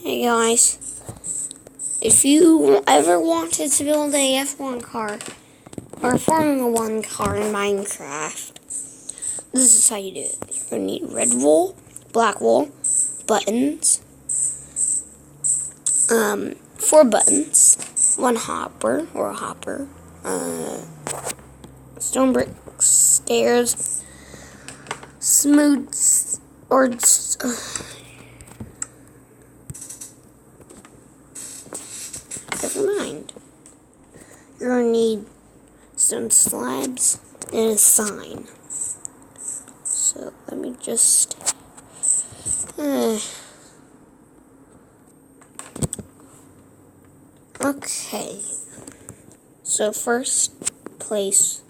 Hey guys, if you ever wanted to build a F1 car or a Formula 1 car in Minecraft, this is how you do it. You're going to need red wool, black wool, buttons, 4 buttons, 1 hopper or a hopper, stone brick stairs, smooth or never mind. You're going to need stone slabs and a sign. So let me just okay. So first place,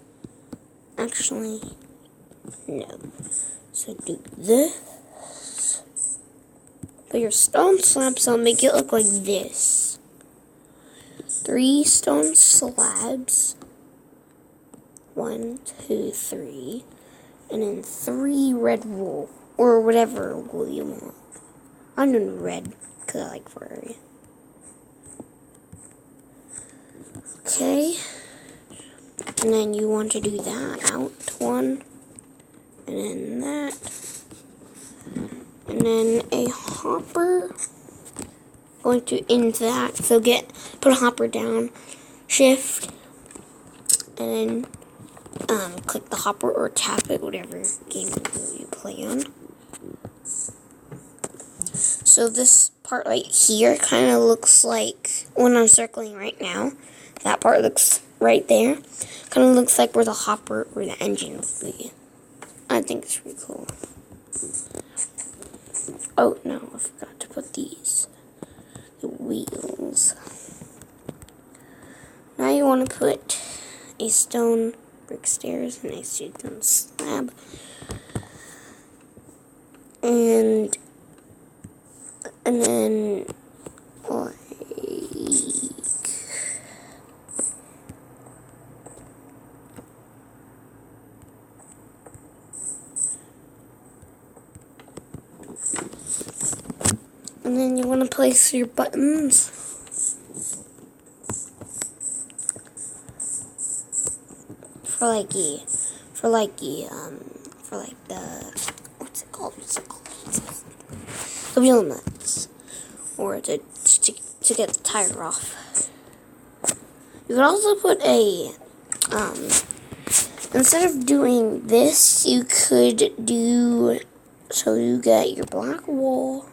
actually no. So do this. Put your stone slabs on, make it look like this. 3 stone slabs. 1, 2, 3. And then 3 red wool. Or whatever wool you want. I'm doing red because I like furry. Okay. And then you want to do that out 1. And then that. And then a hopper. Going to into that. So put a hopper down. Shift. And then click the hopper or tap it, whatever game you play on. So this part right here kind of looks like, when I'm circling right now, that part looks right there. Kind of looks like where the hopper or the engine would be. I think it's pretty cool. Oh no, I forgot to put these. The wheels. Now you want to put a stone brick stairs and a stone slab. And then like and then you want to place your buttons. For the wheel nuts, or to get the tire off. You could also put a instead of doing this, you could do, so you get your black wool,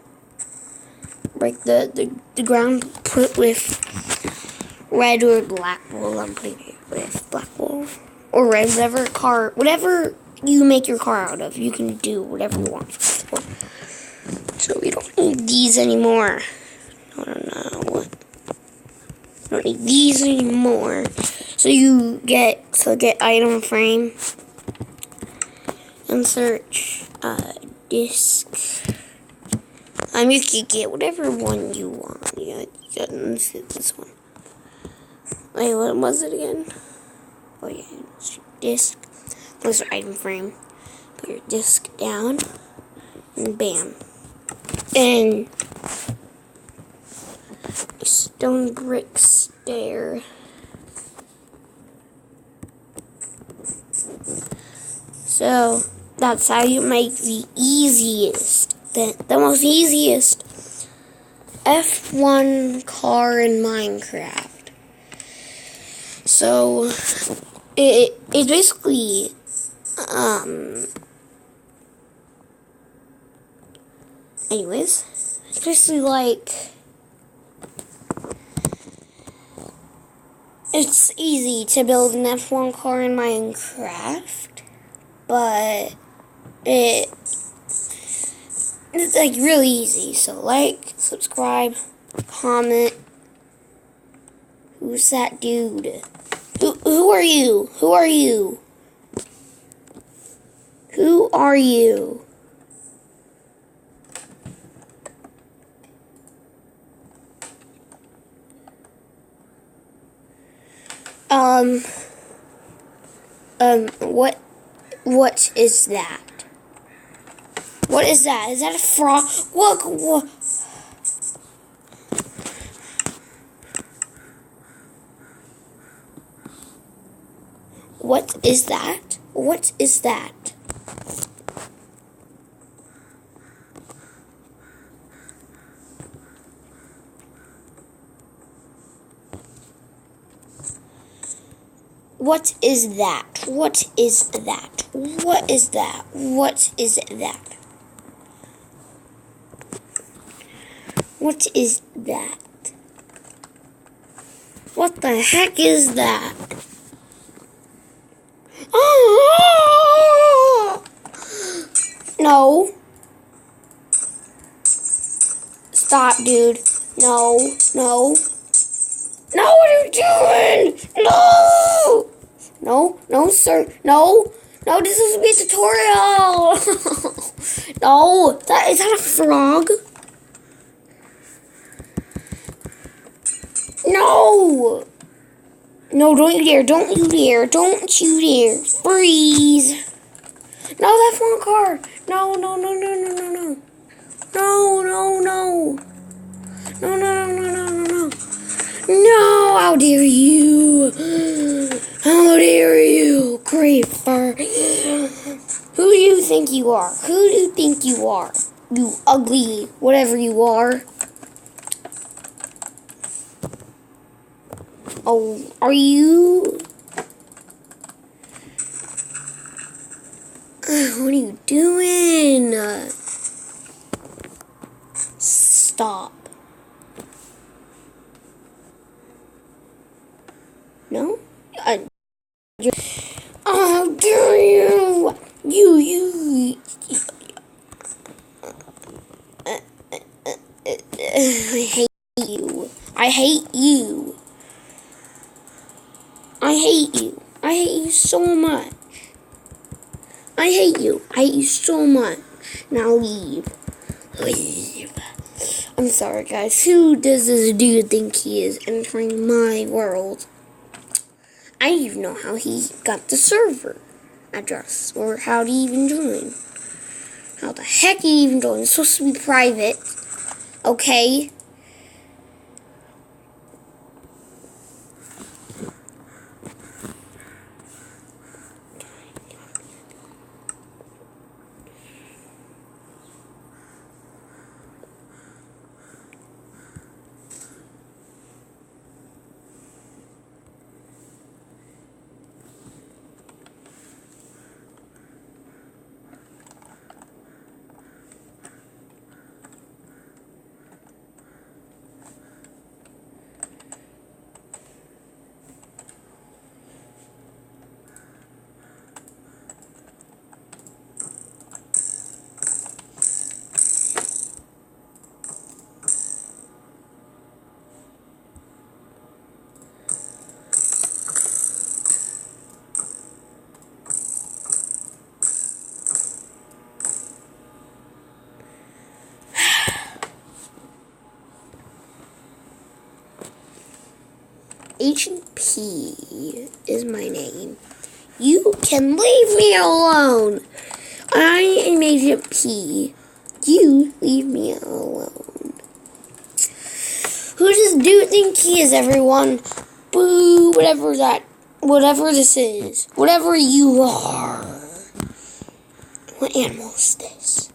break the ground, put with red or black wool. I'm putting it with black wool. Or red, whatever you make your car out of, you can do whatever you want. So we don't need these anymore. I don't know what. We don't need these anymore. So get item frame and search disc. You can get whatever one you want. Yeah, let's get this one. Wait, what was it again? Oh yeah, disc. Place your item frame. Put your disc down. And bam. And a stone brick stair. So that's how you make the easiest, the most easiest F1 car in Minecraft. So it's basically anyways, it's basically like, it's easy to build an F1 car in Minecraft, but it's like really easy. So like, subscribe, comment. Who's that dude? Who are you? Who are you? Who are you? What is that? What is that? Is that a frog? Look, What is that? What is that? What is that? What is that? What is that? What is that? What is that? What the heck is that? Oh! No. Stop, dude. No. No. No, what are you doing? No! No, no, sir. No. No, this is a tutorial. No, is that a frog? No. No, don't you dare. Don't you dare. Don't you dare. Freeze. No, that's one car. No, no, no, no, no, no, no. No, no, no. No, no, no, no, no, no, no. No, how dare you? How dare you, creeper? Who do you think you are? Who do you think you are? You ugly, whatever you are. Oh, are you? What are you doing? Stop. No? Oh, how dare you? You. I hate you. I hate you. I hate you. I hate you so much. I hate you. I hate you so much. Now leave. Leave. I'm sorry, guys. Who does this dude think he is entering my world? I don't even know how he got the server address or how to even join. How the heck he even join? It's supposed to be private. Okay. HP is my name. You can leave me alone. I am Agent P. You leave me alone. Who does dude think he is, everyone? Boo, whatever this is. Whatever you are. What animal is this?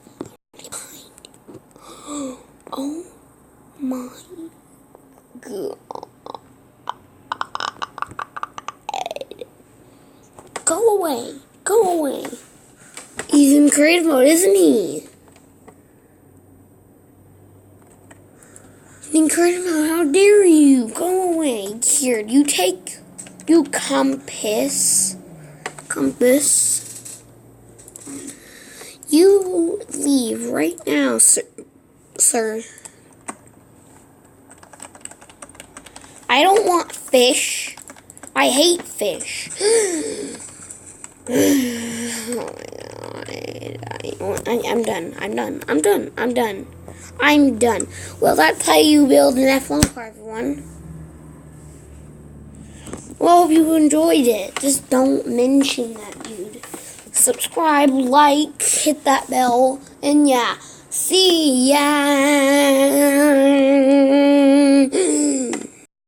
Oh my God. Go away. Go away. He's in creative mode, isn't he? He's in creative mode. How dare you? Go away. Here, you compass. Compass. You leave right now, sir. I don't want fish. I hate fish. Oh my God. I'm done. I'm done. Well, that's how you build an F1 car, everyone. Well, hope you enjoyed it. Just don't mention that, dude. Subscribe, like, hit that bell, and yeah. See ya.